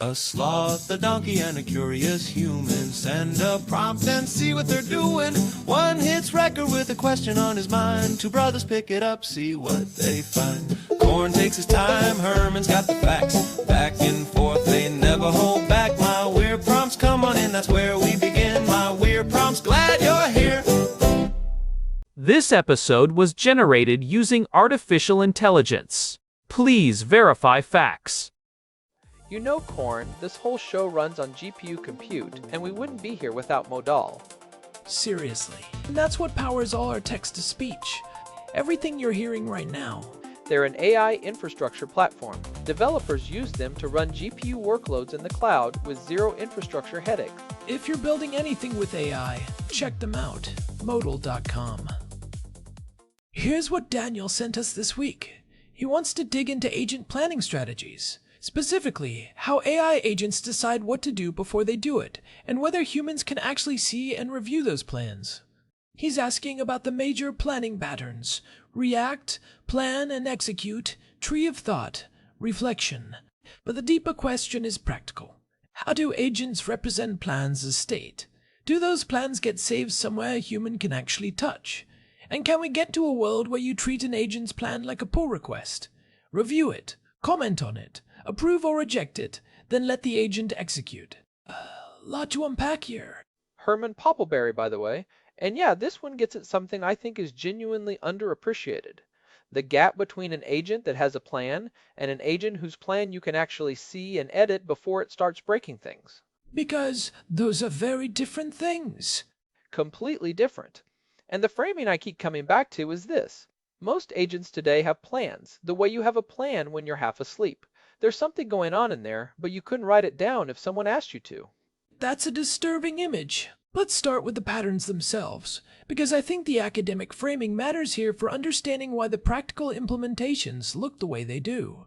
A sloth, a donkey, and a curious human. Send a prompt and see what they're doing. One hits record with a question on his mind. Two brothers pick it up, see what they find. Corn takes his time, Herman's got the facts. Back and forth, they never hold back. My weird prompts, come on in, that's where we begin. My weird prompts, glad you're here. This episode was generated using artificial intelligence. Please verify facts. You know, Corn, this whole show runs on GPU compute, and we wouldn't be here without Modal. Seriously. And that's what powers all our text-to-speech. Everything you're hearing right now. They're an AI infrastructure platform. Developers use them to run GPU workloads in the cloud with zero infrastructure headaches. If you're building anything with AI, check them out. Modal.com. Here's what Daniel sent us this week. He wants to dig into agent planning strategies. Specifically, how AI agents decide what to do before they do it, and whether humans can actually see and review those plans. He's asking about the major planning patterns: react, plan and execute, tree of thought, reflection. But the deeper question is practical. How do agents represent plans as state? Do those plans get saved somewhere a human can actually touch? And can we get to a world where you treat an agent's plan like a pull request? Review it, comment on it, approve or reject it, then let the agent execute. Lot to unpack here. Herman Poppleberry, by the way. And yeah, this one gets at something I think is genuinely underappreciated. The gap between an agent that has a plan and an agent whose plan you can actually see and edit before it starts breaking things. Because those are very different things. Completely different. And the framing I keep coming back to is this. Most agents today have plans, the way you have a plan when you're half asleep. There's something going on in there, but you couldn't write it down if someone asked you to. That's a disturbing image. Let's start with the patterns themselves, because I think the academic framing matters here for understanding why the practical implementations look the way they do.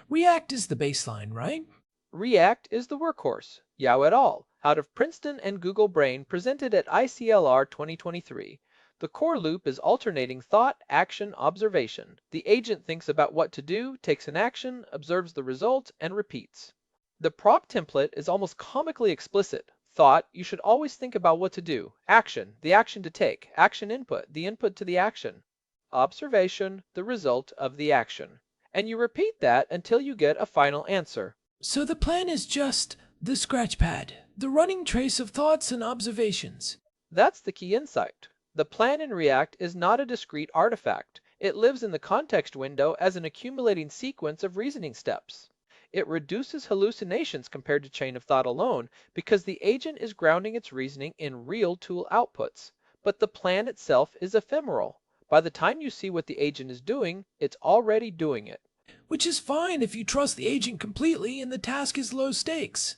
React is the baseline, right? React is the workhorse. Yao et al., out of Princeton and Google Brain, presented at ICLR 2023. The core loop is alternating thought, action, observation. The agent thinks about what to do, takes an action, observes the result, and repeats. The prompt template is almost comically explicit. Thought, you should always think about what to do. Action, the action to take. Action input, the input to the action. Observation, the result of the action. And you repeat that until you get a final answer. So the plan is just the scratch pad, the running trace of thoughts and observations. That's the key insight. The plan in React is not a discrete artifact. It lives in the context window as an accumulating sequence of reasoning steps. It reduces hallucinations compared to chain of thought alone because the agent is grounding its reasoning in real tool outputs. But the plan itself is ephemeral. By the time you see what the agent is doing, it's already doing it. Which is fine if you trust the agent completely and the task is low stakes.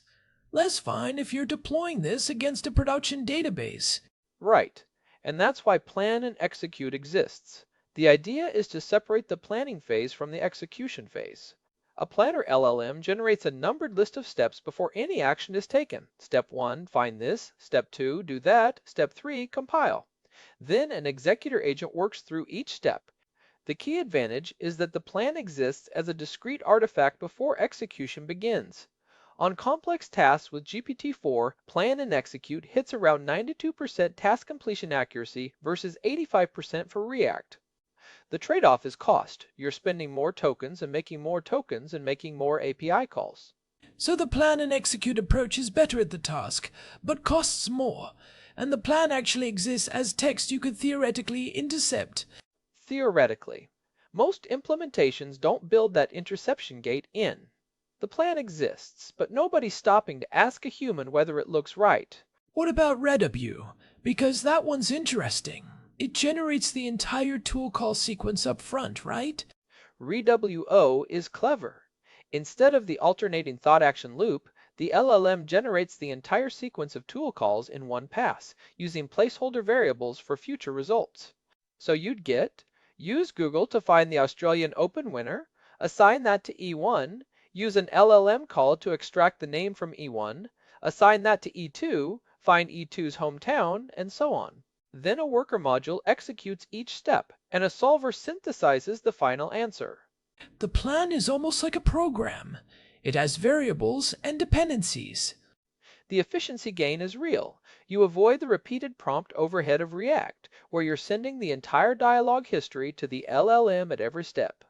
Less fine if you're deploying this against a production database. Right. And that's why plan and execute exists. The idea is to separate the planning phase from the execution phase. A planner LLM generates a numbered list of steps before any action is taken. Step 1, find this. Step 2, do that. Step 3, compile. Then an executor agent works through each step. The key advantage is that the plan exists as a discrete artifact before execution begins. On complex tasks with GPT-4, plan and execute hits around 92% task completion accuracy versus 85% for React. The trade-off is cost. You're spending more tokens and making more API calls. So the plan and execute approach is better at the task, but costs more. And the plan actually exists as text you could theoretically intercept. Theoretically. Most implementations don't build that interception gate in. The plan exists, but nobody's stopping to ask a human whether it looks right. What about ReWOO? Because that one's interesting. It generates the entire tool call sequence up front, right? ReWOO is clever. Instead of the alternating thought-action loop, the LLM generates the entire sequence of tool calls in one pass, using placeholder variables for future results. So you'd get, use Google to find the Australian Open winner, assign that to E1, use an LLM call to extract the name from E1, assign that to E2, find E2's hometown, and so on. Then a worker module executes each step, and a solver synthesizes the final answer. The plan is almost like a program. It has variables and dependencies. The efficiency gain is real. You avoid the repeated prompt overhead of React, where you're sending the entire dialog history to the LLM at every step.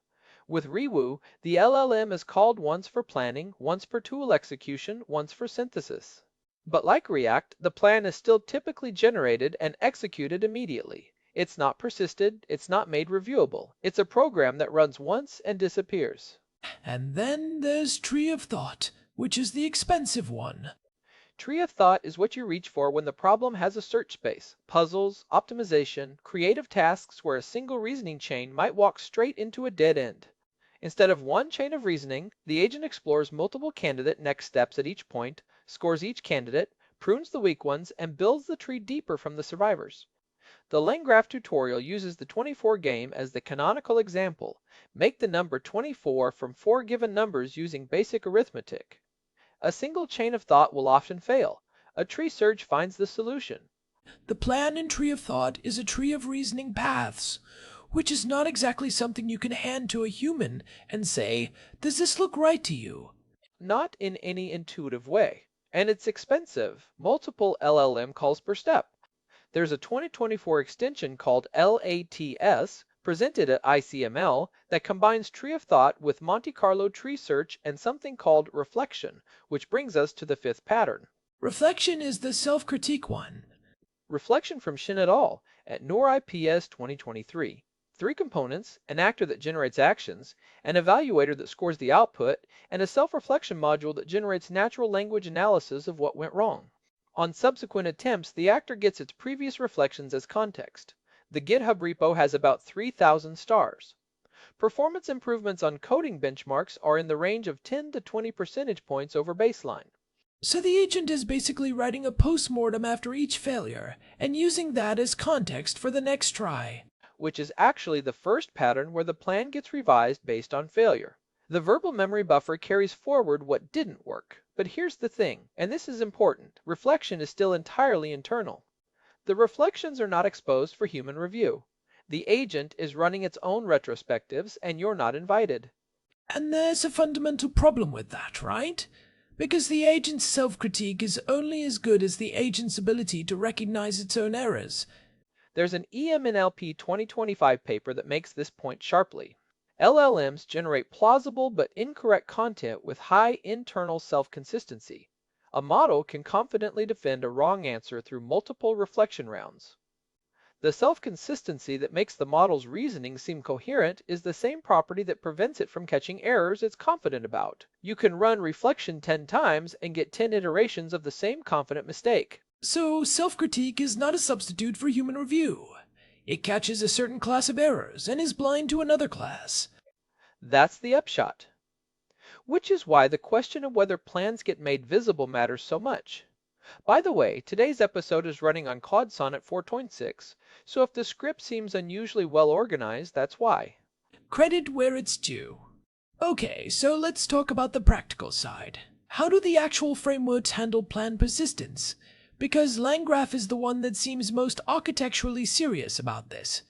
With ReWOO, the LLM is called once for planning, once for tool execution, once for synthesis. But like React, the plan is still typically generated and executed immediately. It's not persisted, it's not made reviewable. It's a program that runs once and disappears. And then there's Tree of Thought, which is the expensive one. Tree of thought is what you reach for when the problem has a search space, puzzles, optimization, creative tasks where a single reasoning chain might walk straight into a dead end. Instead of one chain of reasoning, the agent explores multiple candidate next steps at each point, scores each candidate, prunes the weak ones, and builds the tree deeper from the survivors. The LangGraph tutorial uses the 24 game as the canonical example. Make the number 24 from 4 given numbers using basic arithmetic. A single chain of thought will often fail. A tree search finds the solution. The plan in Tree of Thought is a tree of reasoning paths, which is not exactly something you can hand to a human and say, "Does this look right to you?" Not in any intuitive way. And it's expensive, multiple LLM calls per step. There's a 2024 extension called LATS, presented at ICML, that combines Tree of Thought with Monte Carlo tree search and something called Reflexion, which brings us to the fifth pattern. Reflection is the self-critique one. Reflection from Shin et al. At NOR IPS 2023. 3 components, an actor that generates actions, an evaluator that scores the output, and a self-reflection module that generates natural language analysis of what went wrong. On subsequent attempts, the actor gets its previous reflections as context. The GitHub repo has about 3,000 stars. Performance improvements on coding benchmarks are in the range of 10 to 20 percentage points over baseline. So the agent is basically writing a postmortem after each failure and using that as context for the next try. Which is actually the first pattern where the plan gets revised based on failure. The verbal memory buffer carries forward what didn't work. But here's the thing, and this is important, reflection is still entirely internal. The reflections are not exposed for human review. The agent is running its own retrospectives, and you're not invited. And there's a fundamental problem with that, right? Because the agent's self-critique is only as good as the agent's ability to recognize its own errors. There's an EMNLP 2025 paper that makes this point sharply. LLMs generate plausible but incorrect content with high internal self-consistency. A model can confidently defend a wrong answer through multiple reflection rounds. The self-consistency that makes the model's reasoning seem coherent is the same property that prevents it from catching errors it's confident about. You can run reflection 10 times and get 10 iterations of the same confident mistake. So self-critique is not a substitute for human review. It catches a certain class of errors and is blind to another class. That's the upshot. Which is why the question of whether plans get made visible matters so much. By the way, today's episode is running on Claude Sonnet 4.6, so if the script seems unusually well organized, that's why. Credit where it's due. Okay, so let's talk about the practical side. How do the actual frameworks handle plan persistence? Because LangGraph is the one that seems most architecturally serious about this.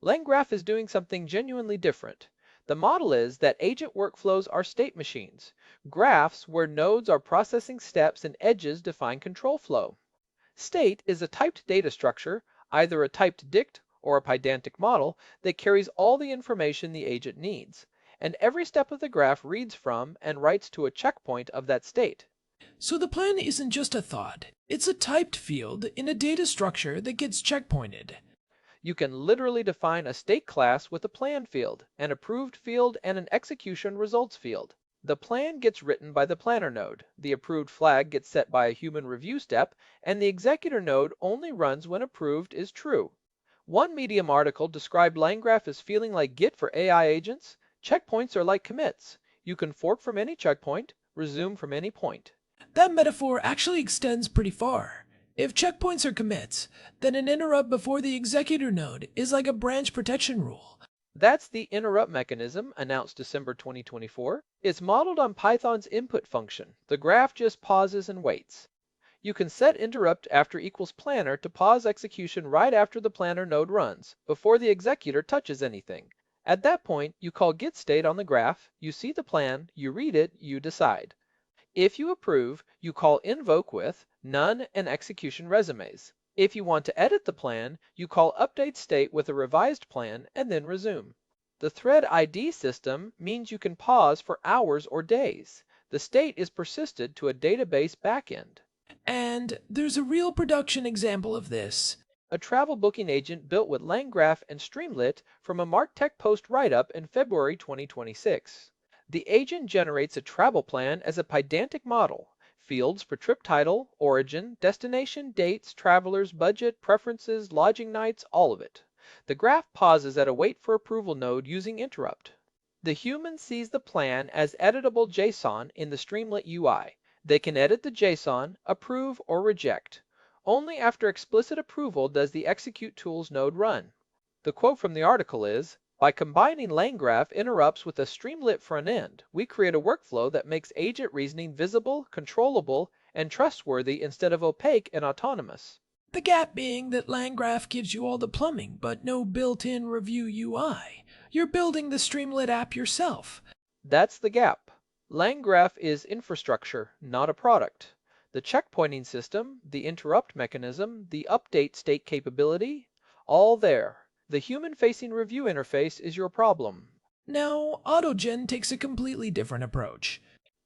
LangGraph is doing something genuinely different. The model is that agent workflows are state machines, graphs where nodes are processing steps and edges define control flow. State is a typed data structure, either a typed dict or a pydantic model, that carries all the information the agent needs, and every step of the graph reads from and writes to a checkpoint of that state. So the plan isn't just a thought, it's a typed field in a data structure that gets checkpointed. You can literally define a state class with a plan field, an approved field, and an execution results field. The plan gets written by the planner node, the approved flag gets set by a human review step, and the executor node only runs when approved is true. One Medium article described LangGraph as feeling like Git for AI agents. Checkpoints are like commits. You can fork from any checkpoint, resume from any point. That metaphor actually extends pretty far. If checkpoints are commits, then an interrupt before the executor node is like a branch protection rule. That's the interrupt mechanism, announced December 2024. It's modeled on Python's input function. The graph just pauses and waits. You can set interrupt after equals planner to pause execution right after the planner node runs, before the executor touches anything. At that point, you call getState on the graph, you see the plan, you read it, you decide. If you approve, you call invoke with none and execution resumes. If you want to edit the plan, you call update state with a revised plan and then resume. The thread ID system means you can pause for hours or days. The state is persisted to a database backend. And there's a real production example of this. A travel booking agent built with LangGraph and Streamlit from a MarkTech Post write-up in February 2026. The agent generates a travel plan as a pedantic model. Fields for trip title, origin, destination, dates, travelers, budget, preferences, lodging nights, all of it. The graph pauses at a wait for approval node using interrupt. The human sees the plan as editable JSON in the Streamlit UI. They can edit the JSON, approve, or reject. Only after explicit approval does the execute tools node run. The quote from the article is, "By combining LangGraph interrupts with a Streamlit front end, we create a workflow that makes agent reasoning visible, controllable, and trustworthy instead of opaque and autonomous." The gap being that LangGraph gives you all the plumbing, but no built-in review UI. You're building the Streamlit app yourself. That's the gap. LangGraph is infrastructure, not a product. The checkpointing system, the interrupt mechanism, the update state capability, all there. The human-facing review interface is your problem. Now, AutoGen takes a completely different approach.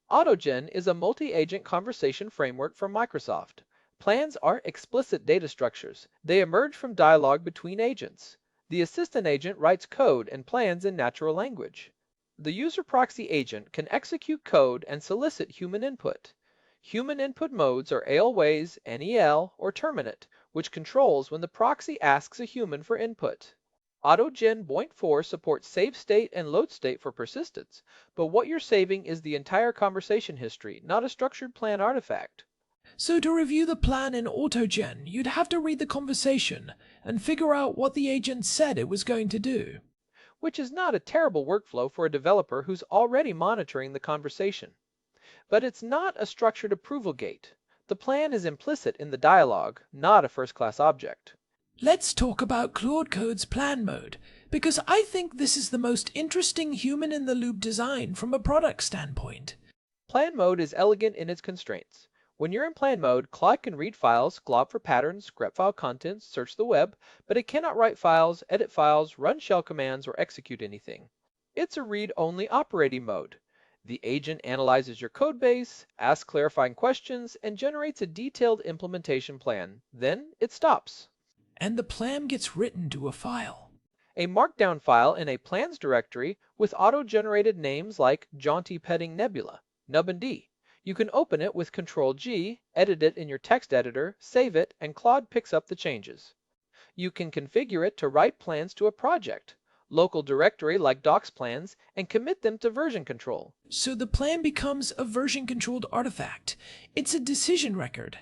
AutoGen is a multi-agent conversation framework from Microsoft. Plans aren't explicit data structures. They emerge from dialogue between agents. The assistant agent writes code and plans in natural language. The user proxy agent can execute code and solicit human input. Human input modes are ALways, NEL, or terminate, which controls when the proxy asks a human for input. AutoGen Point 4 supports save state and load state for persistence, but what you're saving is the entire conversation history, not a structured plan artifact. So to review the plan in AutoGen, you'd have to read the conversation and figure out what the agent said it was going to do. Which is not a terrible workflow for a developer who's already monitoring the conversation. But it's not a structured approval gate. The plan is implicit in the dialogue, not a first-class object. Let's talk about Claude Code's plan mode, because I think this is the most interesting human-in-the-loop design from a product standpoint. Plan mode is elegant in its constraints. When you're in plan mode, Claude can read files, glob for patterns, grep file contents, search the web, but it cannot write files, edit files, run shell commands, or execute anything. It's a read-only operating mode. The agent analyzes your codebase, asks clarifying questions, and generates a detailed implementation plan. Then it stops. And the plan gets written to a file. A markdown file in a plans directory with auto-generated names like Jaunty Petting Nebula, Nub and D. You can open it with Ctrl-G, edit it in your text editor, save it, and Claude picks up the changes. You can configure it to write plans to a project, local directory like docs plans, and commit them to version control. So the plan becomes a version-controlled artifact. It's a decision record.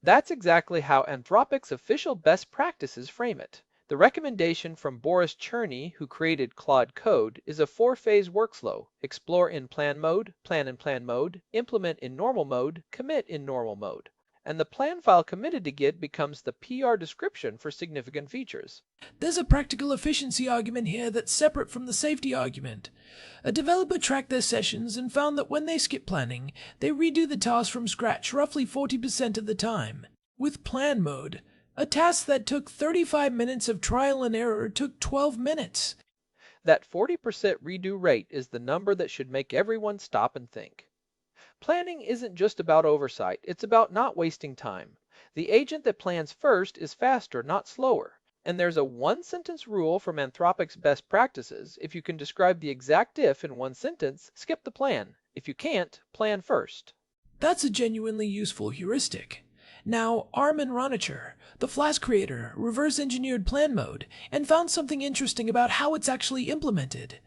That's exactly how Anthropic's official best practices frame it. The recommendation from Boris Cherny, who created Claude Code, is a 4-phase workflow: explore in plan mode, plan in plan mode, implement in normal mode, commit in normal mode. And the plan file committed to Git becomes the PR description for significant features. There's a practical efficiency argument here that's separate from the safety argument. A developer tracked their sessions and found that when they skip planning, they redo the task from scratch roughly 40% of the time. With plan mode, a task that took 35 minutes of trial and error took 12 minutes. That 40% redo rate is the number that should make everyone stop and think. Planning isn't just about oversight, it's about not wasting time. The agent that plans first is faster, not slower. And there's a one-sentence rule from Anthropic's best practices: if you can describe the exact if in one sentence, skip the plan. If you can't, plan first. That's a genuinely useful heuristic. Now, Armin Ronicher, the Flask creator, reverse-engineered plan mode and found something interesting about how it's actually implemented.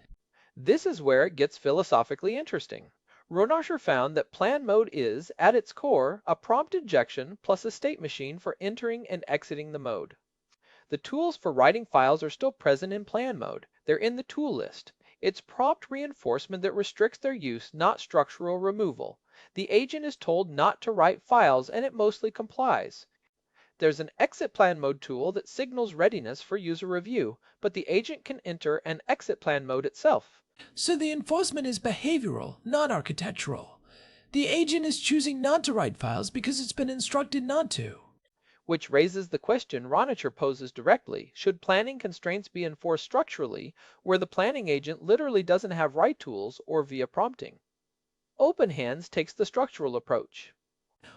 This is where it gets philosophically interesting. Ronicher found that plan mode is, at its core, a prompt injection plus a state machine for entering and exiting the mode. The tools for writing files are still present in plan mode. They're in the tool list. It's prompt reinforcement that restricts their use, not structural removal. The agent is told not to write files, and it mostly complies. There's an exit plan mode tool that signals readiness for user review, but the agent can enter an exit plan mode itself. So the enforcement is behavioral, not architectural. The agent is choosing not to write files because it's been instructed not to. Which raises the question Ronacher poses directly: should planning constraints be enforced structurally, where the planning agent literally doesn't have write tools or via prompting? OpenHands takes the structural approach.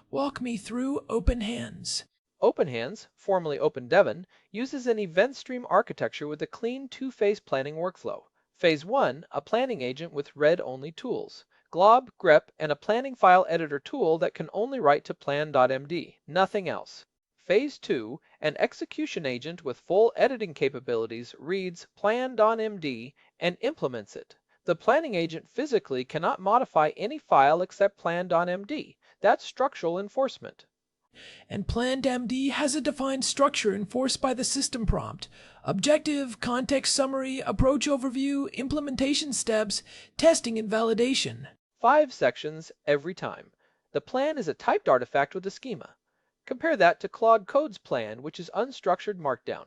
Walk me through OpenHands. OpenHands, formerly OpenDevon, uses an event stream architecture with a clean two-phase planning workflow. Phase 1, a planning agent with read-only tools, glob, grep, and a planning file editor tool that can only write to plan.md, nothing else. Phase 2, an execution agent with full editing capabilities reads plan.md and implements it. The planning agent physically cannot modify any file except plan.md. That's structural enforcement. And planned.md has a defined structure enforced by the system prompt: objective, context summary, approach overview, implementation steps, testing and validation. 5 sections every time. The plan is a typed artifact with a schema. Compare that to Claude Code's plan, which is unstructured markdown.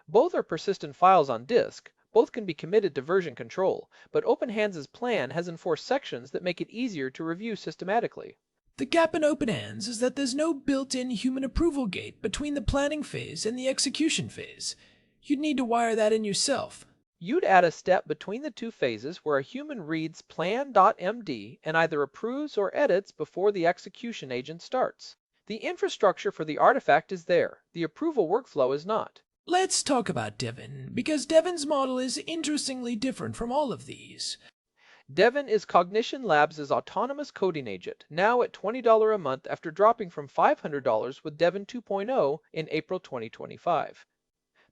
Both are persistent files on disk. Both can be committed to version control, but OpenHands' plan has enforced sections that make it easier to review systematically. The gap in OpenHands is that there's no built-in human approval gate between the planning phase and the execution phase. You'd need to wire that in yourself. You'd add a step between the two phases where a human reads plan.md and either approves or edits before the execution agent starts. The infrastructure for the artifact is there. The approval workflow is not. Let's talk about Devon, because Devon's model is interestingly different from all of these. Devon is Cognition Labs' autonomous coding agent, now at $20 a month after dropping from $500 with Devon 2.0 in April 2025.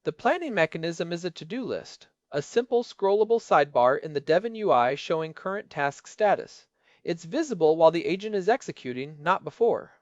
The planning mechanism is a to-do list, a simple scrollable sidebar in the Devon UI showing current task status. It's visible while the agent is executing, not before.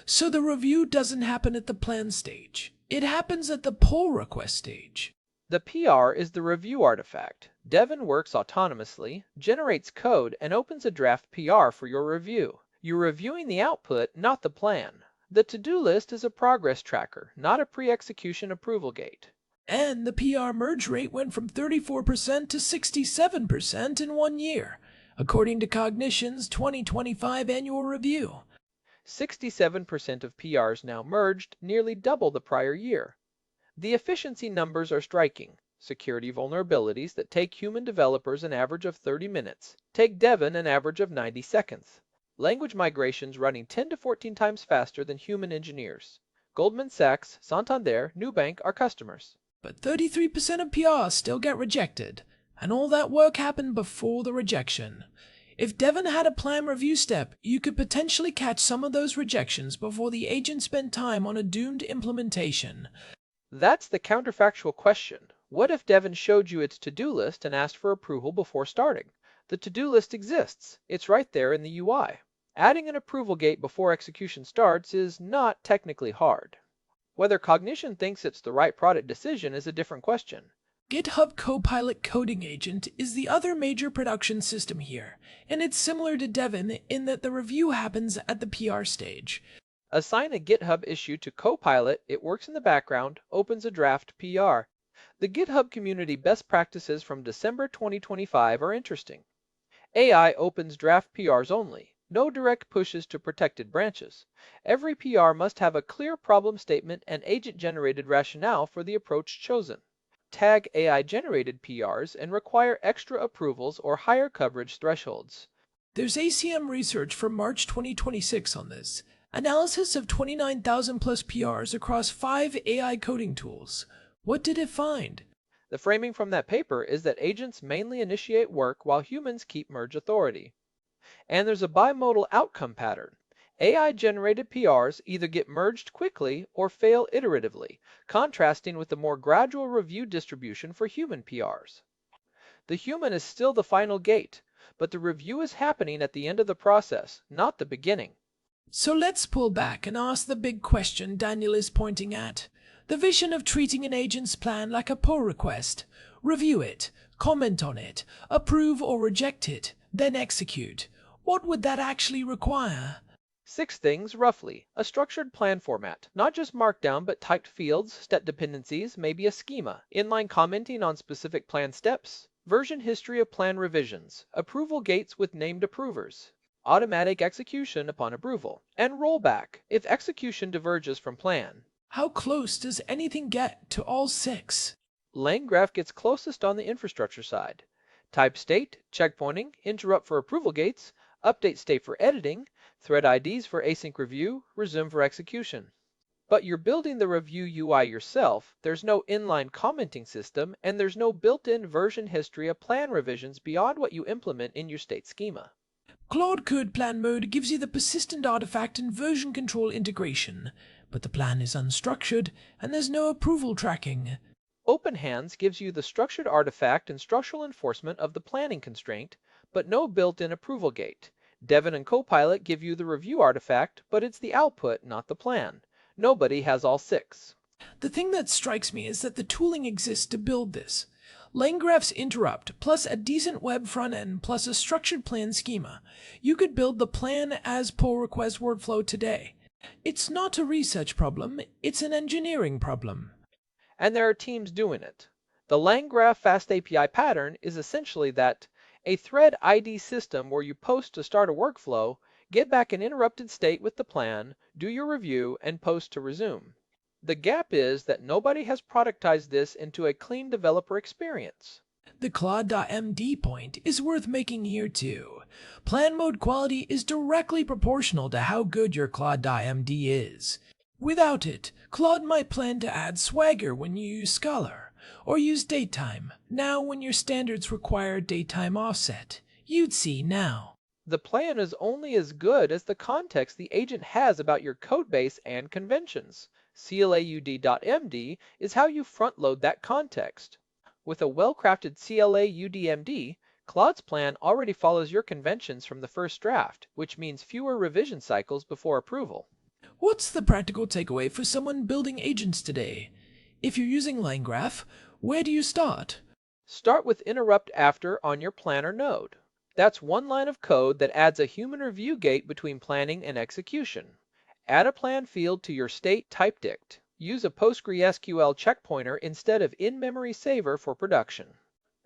So the review doesn't happen at the plan stage. It happens at the pull request stage. The PR is the review artifact. Devon works autonomously, generates code, and opens a draft PR for your review. You're reviewing the output, not the plan. The to-do list is a progress tracker, not a pre-execution approval gate. And the PR merge rate went from 34% to 67% in 1 year, according to Cognition's 2025 annual review. 67% of PRs now merged, nearly double the prior year. The efficiency numbers are striking. Security vulnerabilities that take human developers an average of 30 minutes take Devon an average of 90 seconds. Language migrations running 10 to 14 times faster than human engineers. Goldman Sachs, Santander, Nubank are customers. But 33% of PRs still get rejected, and all that work happened before the rejection. If Devon had a plan review step, you could potentially catch some of those rejections before the agent spent time on a doomed implementation. That's the counterfactual question. What if Devon showed you its to-do list and asked for approval before starting? The to-do list exists. It's right there in the UI. Adding an approval gate before execution starts is not technically hard. Whether Cognition thinks it's the right product decision is a different question. GitHub Copilot Coding Agent is the other major production system here, and it's similar to Devon in that the review happens at the PR stage. Assign a GitHub issue to Copilot, it works in the background, opens a draft PR. The GitHub community best practices from December 2025 are interesting. AI opens draft PRs only. No direct pushes to protected branches. Every PR must have a clear problem statement and agent-generated rationale for the approach chosen. Tag AI-generated PRs and require extra approvals or higher coverage thresholds. There's ACM research from March 2026 on this. Analysis of 29,000 plus PRs across 5 AI coding tools. What did it find? The framing from that paper is that agents mainly initiate work while humans keep merge authority. And there's a bimodal outcome pattern. AI-generated PRs either get merged quickly or fail iteratively, contrasting with the more gradual review distribution for human PRs. The human is still the final gate, but the review is happening at the end of the process, not the beginning. So let's pull back and ask the big question Daniel is pointing at. The vision of treating an agent's plan like a pull request. Review it, comment on it, approve or reject it, then execute. What would that actually require? 6 things, roughly. A structured plan format, not just markdown but typed fields, step dependencies, maybe a schema, inline commenting on specific plan steps, version history of plan revisions, approval gates with named approvers, automatic execution upon approval, and rollback if execution diverges from plan. How close does anything get to all 6? LangGraph gets closest on the infrastructure side. Type state, checkpointing, interrupt for approval gates, update state for editing, thread IDs for async review, resume for execution. But you're building the review UI yourself, there's no inline commenting system, and there's no built-in version history of plan revisions beyond what you implement in your state schema. Claude Code Plan Mode gives you the persistent artifact and version control integration, but the plan is unstructured and there's no approval tracking. OpenHands gives you the structured artifact and structural enforcement of the planning constraint, but no built-in approval gate. Devon and Copilot give you the review artifact, but it's the output, not the plan. Nobody has all 6. The thing that strikes me is that the tooling exists to build this. LangGraph's interrupt, plus a decent web front end, plus a structured plan schema. You could build the plan as pull request workflow today. It's not a research problem, it's an engineering problem. And there are teams doing it. The LangGraph Fast API pattern is essentially that: a thread ID system where you post to start a workflow, get back an interrupted state with the plan, do your review, and post to resume. The gap is that nobody has productized this into a clean developer experience. The Claude.md point is worth making here too. Plan mode quality is directly proportional to how good your Claude.md is. Without it, Claude might plan to add swagger when you use Scholar, or use datetime, now when your standards require datetime offset. You'd see now. The plan is only as good as the context the agent has about your codebase and conventions. CLAUD.md is how you front-load that context. With a well-crafted CLAUDMD, Claude's plan already follows your conventions from the first draft, which means fewer revision cycles before approval. What's the practical takeaway for someone building agents today? If you're using LangGraph, where do you start? Start with interrupt after on your planner node. That's one line of code that adds a human review gate between planning and execution. Add a plan field to your state type dict. Use a PostgreSQL checkpointer instead of in-memory saver for production.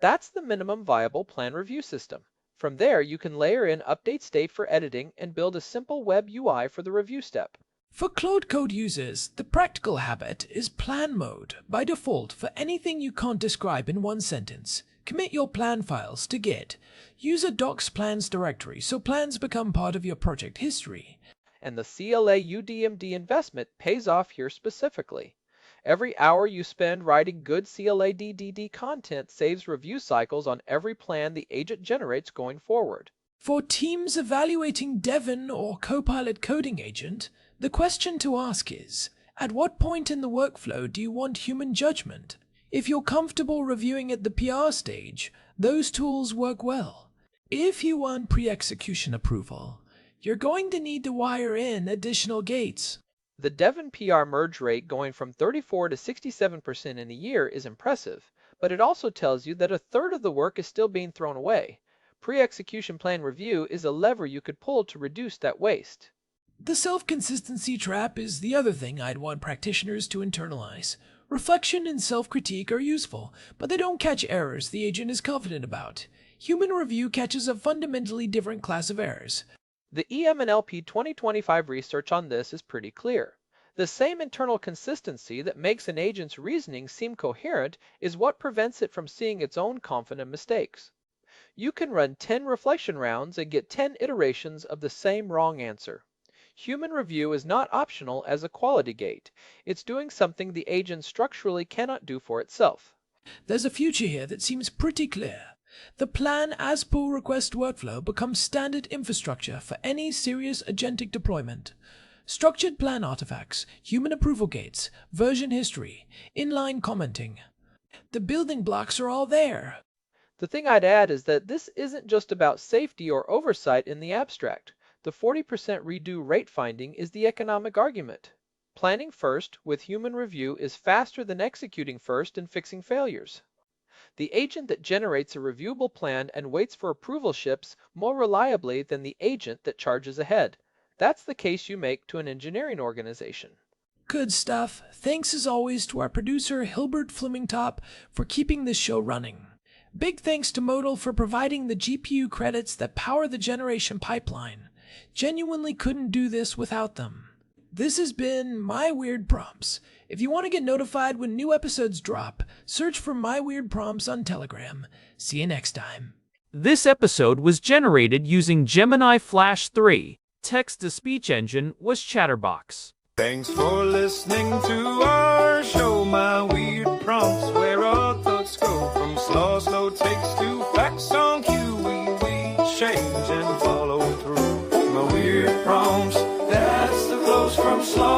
That's the minimum viable plan review system. From there, you can layer in update state for editing and build a simple web UI for the review step. For Claude Code users, the practical habit is plan mode by default for anything you can't describe in one sentence. Commit your plan files to Git. Use a docs plans directory so plans become part of your project history. And the CLAUDMD investment pays off here specifically. Every hour you spend writing good CLADDD content saves review cycles on every plan the agent generates going forward. For teams evaluating Devon or Copilot coding agent, the question to ask is, at what point in the workflow do you want human judgment? If you're comfortable reviewing at the PR stage, those tools work well. If you want pre-execution approval, you're going to need to wire in additional gates. The Devon PR merge rate going from 34 to 67% in a year is impressive, but it also tells you that a third of the work is still being thrown away. Pre-execution plan review is a lever you could pull to reduce that waste. The self-consistency trap is the other thing I'd want practitioners to internalize. Reflection and self-critique are useful, but they don't catch errors the agent is confident about. Human review catches a fundamentally different class of errors. The EM&LP 2025 research on this is pretty clear. The same internal consistency that makes an agent's reasoning seem coherent is what prevents it from seeing its own confident mistakes. You can run 10 reflection rounds and get 10 iterations of the same wrong answer. Human review is not optional as a quality gate. It's doing something the agent structurally cannot do for itself. There's a future here that seems pretty clear. The plan as pull request workflow becomes standard infrastructure for any serious agentic deployment. Structured plan artifacts, human approval gates, version history, inline commenting. The building blocks are all there. The thing I'd add is that this isn't just about safety or oversight in the abstract. The 40% redo rate finding is the economic argument. Planning first with human review is faster than executing first and fixing failures. The agent that generates a reviewable plan and waits for approval ships more reliably than the agent that charges ahead. That's the case you make to an engineering organization. Good stuff. Thanks as always to our producer Hilbert Flemingtop for keeping this show running. Big thanks to Modal for providing the GPU credits that power the generation pipeline. Genuinely couldn't do this without them. This has been My Weird Prompts. If you want to get notified when new episodes drop, search for My Weird Prompts on Telegram. See you next time. This episode was generated using Gemini Flash 3. Text-to-speech engine was Chatterbox. Thanks for listening to our show, My Weird Prompts, where our thoughts go from slow takes to facts on cue. We change and follow through. My Weird Prompts, that's the flows from slow